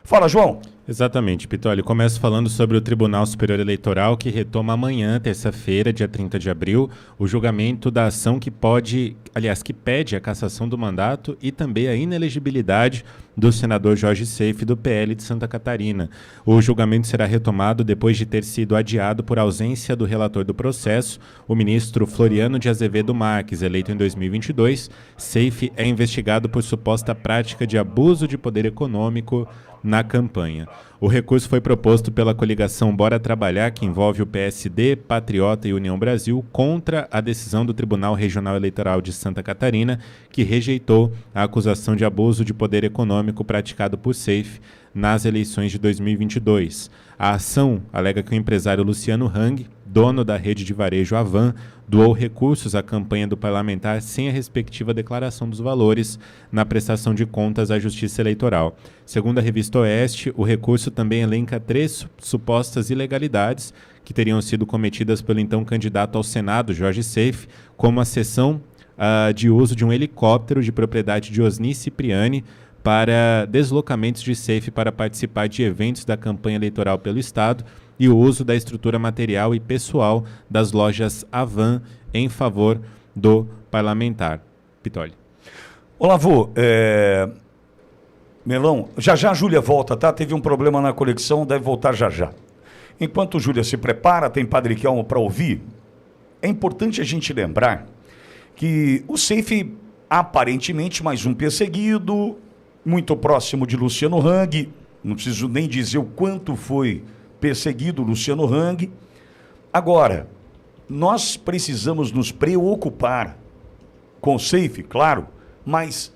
Fala, João. Exatamente, Pitoli. Começo falando sobre o Tribunal Superior Eleitoral, que retoma amanhã, terça-feira, dia 30 de abril, o julgamento da ação que pede a cassação do mandato e também a inelegibilidade do senador Jorge Seife, do PL de Santa Catarina. O julgamento será retomado depois de ter sido adiado por ausência do relator do processo, o ministro Floriano de Azevedo Marques, eleito em 2022. Seife é investigado por suposta prática de abuso de poder econômico na campanha. O recurso foi proposto pela coligação Bora Trabalhar, que envolve o PSD, Patriota e União Brasil, contra a decisão do Tribunal Regional Eleitoral de Santa Catarina, que rejeitou a acusação de abuso de poder econômico praticado por Seife nas eleições de 2022. A ação alega que o empresário Luciano Hang, dono da rede de varejo Avan, doou recursos à campanha do parlamentar sem a respectiva declaração dos valores na prestação de contas à Justiça Eleitoral. Segundo a revista Oeste, o recurso também elenca 3 supostas ilegalidades que teriam sido cometidas pelo então candidato ao Senado, Jorge Seife, como a cessão de uso de um helicóptero de propriedade de Osni Cipriani para deslocamentos de Seife para participar de eventos da campanha eleitoral pelo Estado e o uso da estrutura material e pessoal das lojas Avan em favor do parlamentar. Pitoli. Olá, vô. Melão, já a Júlia volta, tá? Teve um problema na conexão, deve voltar já. Enquanto Júlia se prepara, tem Padre Kelmo para ouvir, é importante a gente lembrar que o Seife, aparentemente, mais um perseguido, muito próximo de Luciano Hang, não preciso nem dizer o quanto foi perseguido Luciano Hang. Agora, nós precisamos nos preocupar com o Seife, claro, mas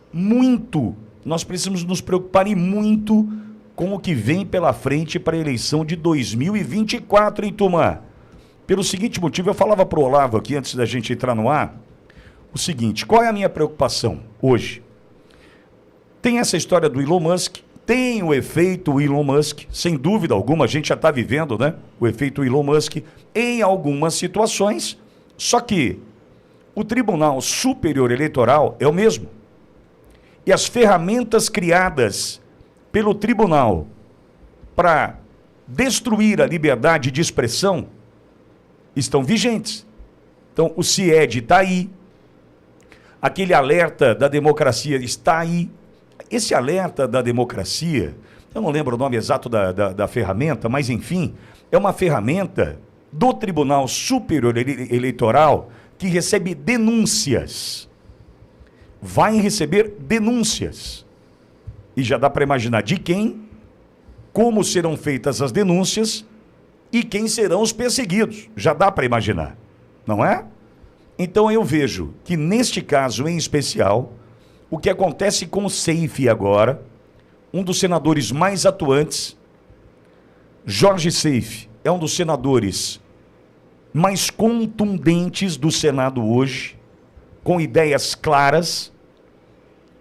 nós precisamos nos preocupar e muito com o que vem pela frente para a eleição de 2024, hein, turma? Pelo seguinte motivo, eu falava para o Olavo aqui, antes da gente entrar no ar, o seguinte: qual é a minha preocupação hoje? Tem essa história do Elon Musk, tem o efeito Elon Musk, sem dúvida alguma, a gente já está vivendo, né? O efeito Elon Musk em algumas situações, só que o Tribunal Superior Eleitoral é o mesmo. E as ferramentas criadas pelo tribunal para destruir a liberdade de expressão estão vigentes. Então, o CIED está aí, aquele alerta da democracia está aí. Esse alerta da democracia, eu não lembro o nome exato da ferramenta, mas enfim, é uma ferramenta do Tribunal Superior Eleitoral que recebe denúncias. Vai receber denúncias. E já dá para imaginar de quem, como serão feitas as denúncias e quem serão os perseguidos. Já dá para imaginar, não é? Então eu vejo que neste caso em especial, o que acontece com o Seife agora, um dos senadores mais atuantes, Jorge Seife, é um dos senadores mais contundentes do Senado hoje, com ideias claras,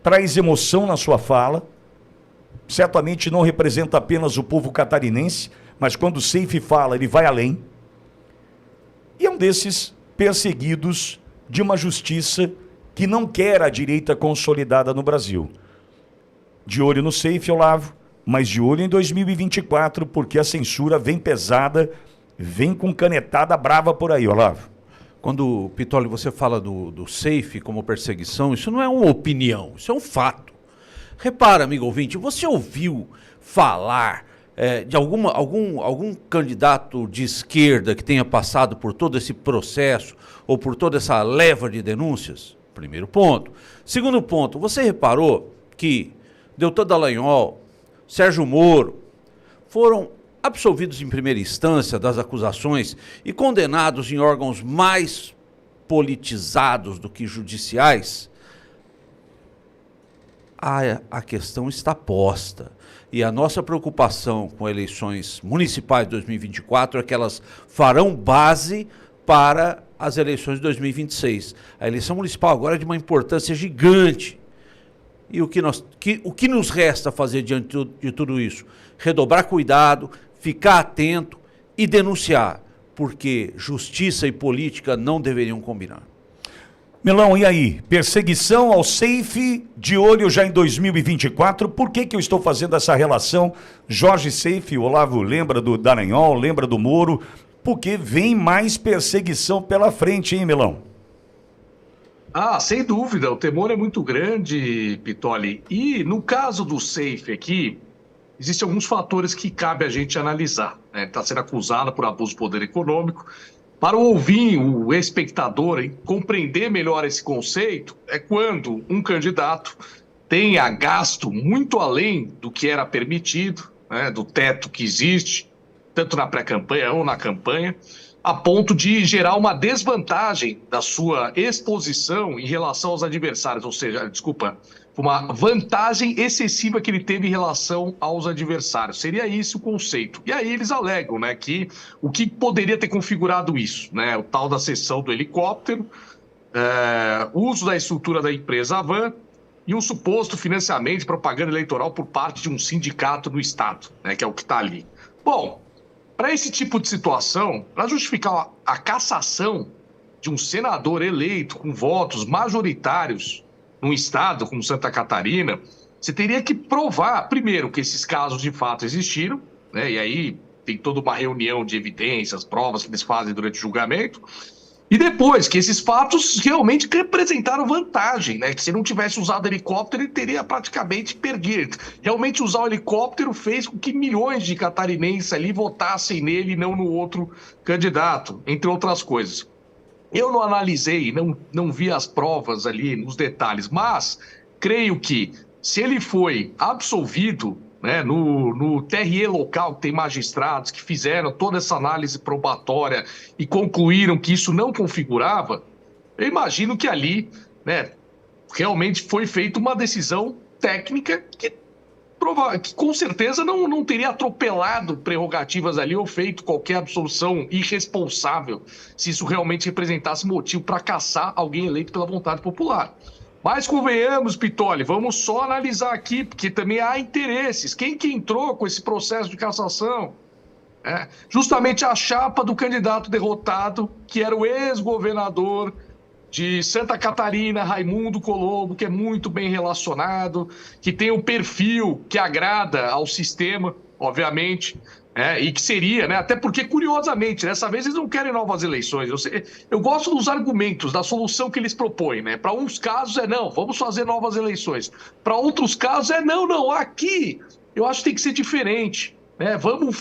traz emoção na sua fala, certamente não representa apenas o povo catarinense, mas quando o Seife fala, ele vai além. E é um desses perseguidos de uma justiça que não quer a direita consolidada no Brasil. De olho no Seife, Olavo, mas de olho em 2024, porque a censura vem pesada, vem com canetada brava por aí, Olavo. Quando, Pitoli, você fala do Seife como perseguição, isso não é uma opinião, isso é um fato. Repara, amigo ouvinte, você ouviu falar de algum candidato de esquerda que tenha passado por todo esse processo ou por toda essa leva de denúncias? Primeiro ponto. Segundo ponto, você reparou que Deltan Dallagnol, Sérgio Moro foram absolvidos em primeira instância das acusações e condenados em órgãos mais politizados do que judiciais? A questão está posta. E a nossa preocupação com eleições municipais de 2024 é que elas farão base para as eleições de 2026. A eleição municipal agora é de uma importância gigante. E o que nos resta fazer diante de tudo isso? Redobrar cuidado, ficar atento e denunciar, porque justiça e política não deveriam combinar. Milão, e aí? Perseguição ao Safe, de olho já em 2024. Por que eu estou fazendo essa relação? Jorge Safe, Olavo lembra do Dallagnol, lembra do Moro, porque vem mais perseguição pela frente, hein, Milão? Ah, sem dúvida, o temor é muito grande, Pitoli. E no caso do Safe aqui, existem alguns fatores que cabe a gente analisar. Né? Está sendo acusado por abuso de poder econômico. Para o ouvinte, o espectador, compreender melhor esse conceito, é quando um candidato tenha gasto muito além do que era permitido, né, do teto que existe, tanto na pré-campanha ou na campanha, a ponto de gerar uma desvantagem da sua exposição em relação aos adversários, ou seja, uma vantagem excessiva que ele teve em relação aos adversários. Seria esse o conceito. E aí eles alegam, né, que o que poderia ter configurado isso, né, o tal da cessão do helicóptero, uso da estrutura da empresa Avan e um suposto financiamento de propaganda eleitoral por parte de um sindicato do Estado, né, que é o que está ali. Bom, para esse tipo de situação, para justificar a cassação de um senador eleito com votos majoritários num estado como Santa Catarina, você teria que provar, primeiro, que esses casos de fato existiram, né? E aí tem toda uma reunião de evidências, provas que eles fazem durante o julgamento, e depois que esses fatos realmente representaram vantagem, né? Que se não tivesse usado helicóptero, ele teria praticamente perdido. Realmente usar o helicóptero fez com que milhões de catarinenses ali votassem nele e não no outro candidato, entre outras coisas. Eu não analisei, não vi as provas ali nos detalhes, mas creio que se ele foi absolvido, né, no TRE local, que tem magistrados que fizeram toda essa análise probatória e concluíram que isso não configurava, eu imagino que ali, né, realmente foi feita uma decisão técnica que com certeza não teria atropelado prerrogativas ali ou feito qualquer absolução irresponsável se isso realmente representasse motivo para caçar alguém eleito pela vontade popular. Mas convenhamos, Pitoli, vamos só analisar aqui, porque também há interesses. Quem que entrou com esse processo de cassação? Justamente a chapa do candidato derrotado, que era o ex-governador de Santa Catarina, Raimundo Colombo, que é muito bem relacionado, que tem um perfil que agrada ao sistema, obviamente, e que seria, né? Até porque, curiosamente, dessa vez eles não querem novas eleições. Eu gosto dos argumentos, da solução que eles propõem, né? Para uns casos não, vamos fazer novas eleições. Para outros casos não, aqui eu acho que tem que ser diferente, né? Vamos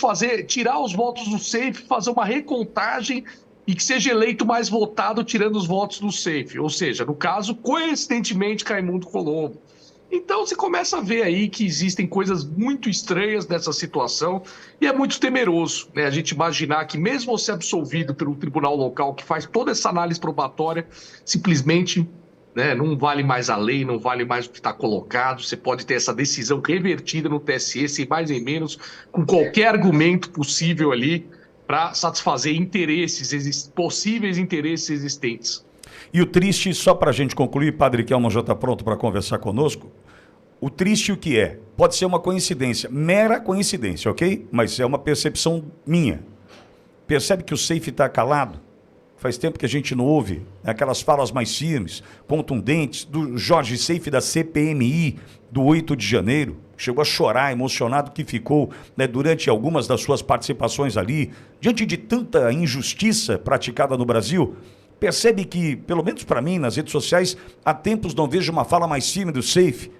tirar os votos do Safe, fazer uma recontagem e que seja eleito mais votado tirando os votos do Safe. Ou seja, no caso, coincidentemente, Raimundo Colombo. Então, você começa a ver aí que existem coisas muito estranhas nessa situação e é muito temeroso, né? A gente imaginar que mesmo você absolvido pelo tribunal local que faz toda essa análise probatória, simplesmente, né, não vale mais a lei, não vale mais o que está colocado, você pode ter essa decisão revertida no TSE, sem mais nem menos, com qualquer argumento possível ali, para satisfazer possíveis interesses existentes. E o triste, só para a gente concluir, Padre Kelman já está pronto para conversar conosco, o triste o que é? Pode ser uma coincidência, mera coincidência, ok? Mas é uma percepção minha. Percebe que o Safe está calado? Faz tempo que a gente não ouve aquelas falas mais firmes, contundentes, do Jorge Safe da CPMI, do 8 de janeiro. Chegou a chorar, emocionado que ficou, né, durante algumas das suas participações ali, diante de tanta injustiça praticada no Brasil. Percebe que, pelo menos para mim, nas redes sociais, há tempos não vejo uma fala mais firme do Safe.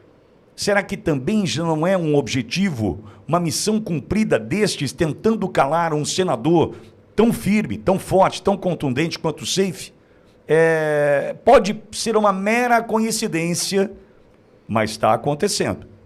Será que também já não é um objetivo, uma missão cumprida destes, tentando calar um senador tão firme, tão forte, tão contundente quanto o Safe? Pode ser uma mera coincidência, mas está acontecendo.